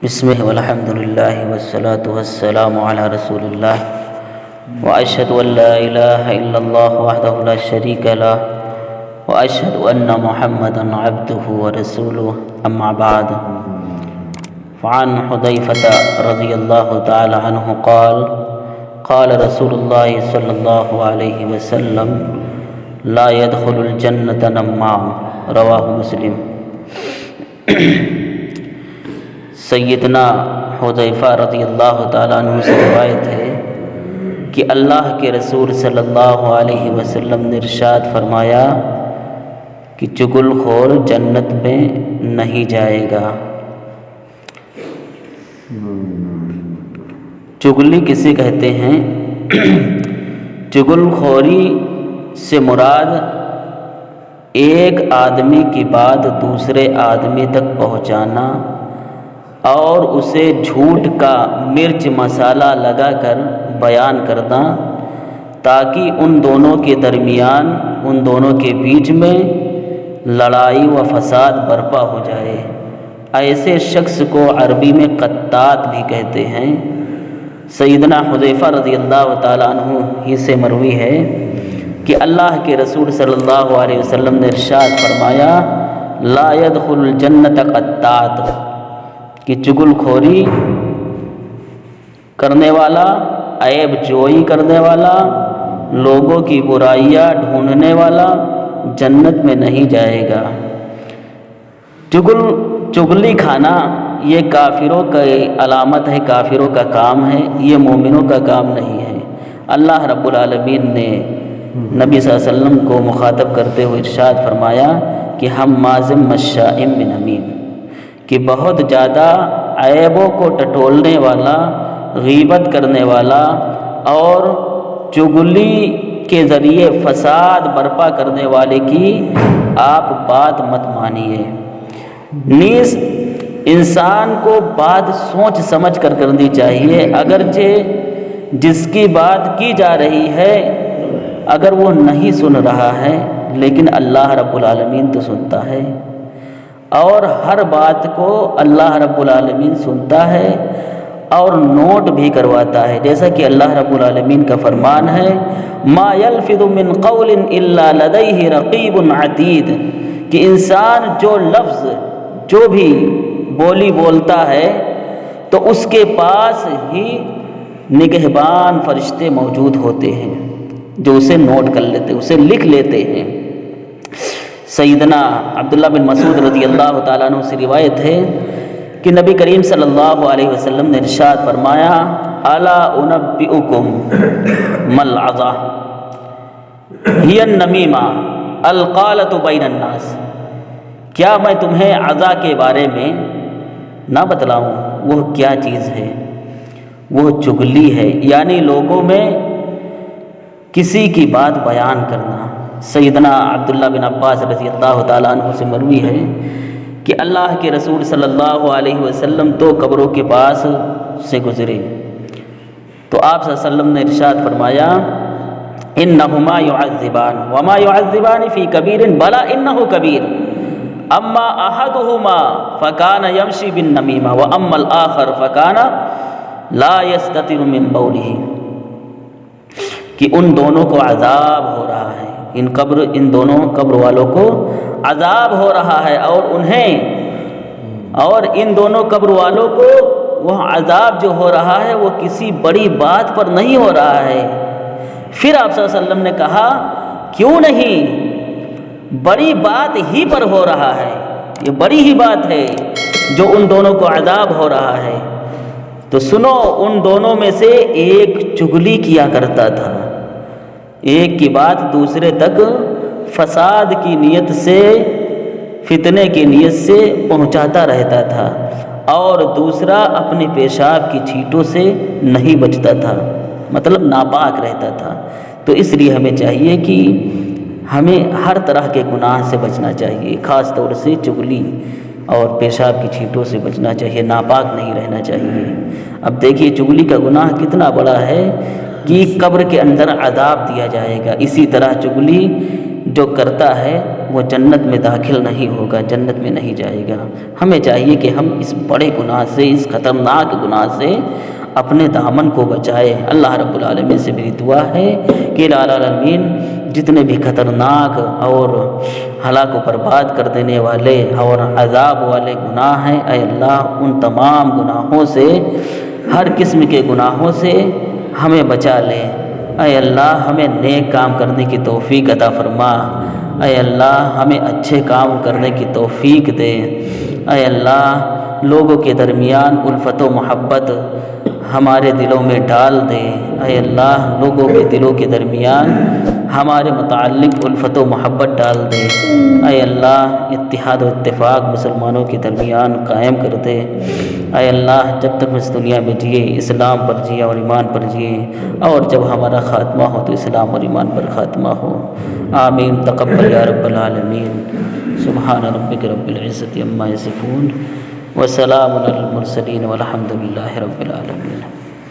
بسمہ والحمد للہ والصلاة والسلام علی رسول اللہ واشہد ان لا الہ الا اللہ وحدہ لا شریک لہ واشہد ان محمدا عبدہ ورسولہ اما بعد فعن حذیفہ رضی اللہ تعالی عنہ قال قال رسول اللہ صلی اللہ علیہ وسلم لا يدخل الجنة نمام رواہ مسلم۔ سیدنا حذیفہ رضی اللہ تعالیٰ عنہ سے روایت ہے کہ اللہ کے رسول صلی اللہ علیہ وسلم نے ارشاد فرمایا کہ چغل خور جنت میں نہیں جائے گا۔ چغلی کسے کہتے ہیں؟ چغل خوری سے مراد ایک آدمی کی بات دوسرے آدمی تک پہنچانا اور اسے جھوٹ کا مرچ مسالہ لگا کر بیان کرنا تاکہ ان دونوں کے درمیان ان دونوں کے بیچ میں لڑائی و فساد برپا ہو جائے۔ ایسے شخص کو عربی میں قطات بھی کہتے ہیں۔ سیدنا حذیفہ رضی اللہ تعالیٰ عنہ ہی سے مروی ہے کہ اللہ کے رسول صلی اللہ علیہ وسلم نے ارشاد فرمایا لا يدخل الجنت قطات، کہ چغل خوری کرنے والا، عیب جوئی کرنے والا، لوگوں کی برائیاں ڈھونڈنے والا جنت میں نہیں جائے گا۔ چغلی کھانا یہ کافروں کا علامت ہے، کافروں کا کام ہے، یہ مومنوں کا کام نہیں ہے۔ اللہ رب العالمین نے نبی صلی اللہ علیہ وسلم کو مخاطب کرتے ہوئے ارشاد فرمایا کہ ہم مازم مشائم بنمیم، کہ بہت زیادہ عیبوں کو ٹٹولنے والا، غیبت کرنے والا اور چغلی کے ذریعے فساد برپا کرنے والے کی آپ بات مت مانیے۔ نیز انسان کو بات سوچ سمجھ کر کرنی چاہیے، اگرچہ جس کی بات کی جا رہی ہے اگر وہ نہیں سن رہا ہے لیکن اللہ رب العالمین تو سنتا ہے، اور ہر بات کو اللہ رب العالمین سنتا ہے اور نوٹ بھی کرواتا ہے، جیسا کہ اللہ رب العالمین کا فرمان ہے ما یلفظ من قول الا لدیہ رقیب عتید، کہ انسان جو لفظ جو بھی بولی بولتا ہے تو اس کے پاس ہی نگہبان فرشتے موجود ہوتے ہیں جو اسے نوٹ کر لیتے، اسے لکھ لیتے ہیں۔ سیدنا عبداللہ بن مسعود رضی اللہ تعالیٰ عنہ سے روایت ہے کہ نبی کریم صلی اللہ علیہ وسلم نے ارشاد فرمایا الا انبئکم ما العظا ہی النمیمہ القالۃ بین الناس، کیا میں تمہیں عزا کے بارے میں نہ بتلاؤں؟ وہ کیا چیز ہے؟ وہ چغلی ہے، یعنی لوگوں میں کسی کی بات بیان کرنا۔ سیدنا عبداللہ بن عباس رضی اللہ تعالیٰ عنہ سے مروی ہے کہ اللہ کے رسول صلی اللہ علیہ وسلم تو قبروں کے پاس سے گزرے تو آپ صلی اللہ علیہ وسلم نے ارشاد فرمایا انہما یعذبان وما یعذبان فی کبیر بلا انہ کبیر اما احدہما فکان یمشی بالنمیمہ واما الاخر فکان لا یستتر من بولہ، کہ ان دونوں کو عذاب ہو رہا ہے، ان دونوں قبر والوں کو عذاب ہو رہا ہے اور ان دونوں قبر والوں کو وہ عذاب جو ہو رہا ہے وہ کسی بڑی بات پر نہیں ہو رہا ہے۔ پھر آپ صلی اللہ علیہ وسلم نے کہا کیوں نہیں، بڑی بات ہی پر ہو رہا ہے، یہ بڑی ہی بات ہے جو ان دونوں کو عذاب ہو رہا ہے۔ تو سنو، ان دونوں میں سے ایک چغلی کیا کرتا تھا، ایک کی بات دوسرے تک فساد کی نیت سے، فتنے کی نیت سے پہنچاتا رہتا تھا، اور دوسرا اپنے پیشاب کی چھینٹوں سے نہیں بچتا تھا، مطلب ناپاک رہتا تھا۔ تو اس لیے ہمیں چاہیے کہ ہمیں ہر طرح کے گناہ سے بچنا چاہیے، خاص طور سے چغلی اور پیشاب کی چھینٹوں سے بچنا چاہیے، ناپاک نہیں رہنا چاہیے۔ اب دیکھیے چغلی کا گناہ کتنا بڑا ہے کہ قبر کے اندر عذاب دیا جائے گا۔ اسی طرح چغلی جو کرتا ہے وہ جنت میں داخل نہیں ہوگا، جنت میں نہیں جائے گا۔ ہمیں چاہیے کہ ہم اس بڑے گناہ سے، اس خطرناک گناہ سے اپنے دامن کو بچائے۔ اللہ رب العالمین سے میری دعا ہے کہ الہ العالمین جتنے بھی خطرناک اور ہلاک و برباد کر دینے والے اور عذاب والے گناہ ہیں، اے اللہ ان تمام گناہوں سے، ہر قسم کے گناہوں سے ہمیں بچا لے۔ اے اللہ ہمیں نیک کام کرنے کی توفیق عطا فرما۔ اے اللہ ہمیں اچھے کام کرنے کی توفیق دے۔ اے اللہ لوگوں کے درمیان الفت و محبت ہمارے دلوں میں ڈال دے۔ اے اللہ لوگوں کے دلوں کے درمیان ہمارے متعلق الفت و محبت ڈال دے۔ اے اللہ اتحاد و اتفاق مسلمانوں کے درمیان قائم کر دے۔ اے اللہ جب تک ہم اس دنیا میں جیے اسلام پر جیے اور ایمان پر جیے، اور جب ہمارا خاتمہ ہو تو اسلام اور ایمان پر خاتمہ ہو۔ آمین تقبل یا رب العالمین۔ سبحان ربک رب العزت عما یصفون وسلام علی المرسلین والحمد للہ رب العالمین۔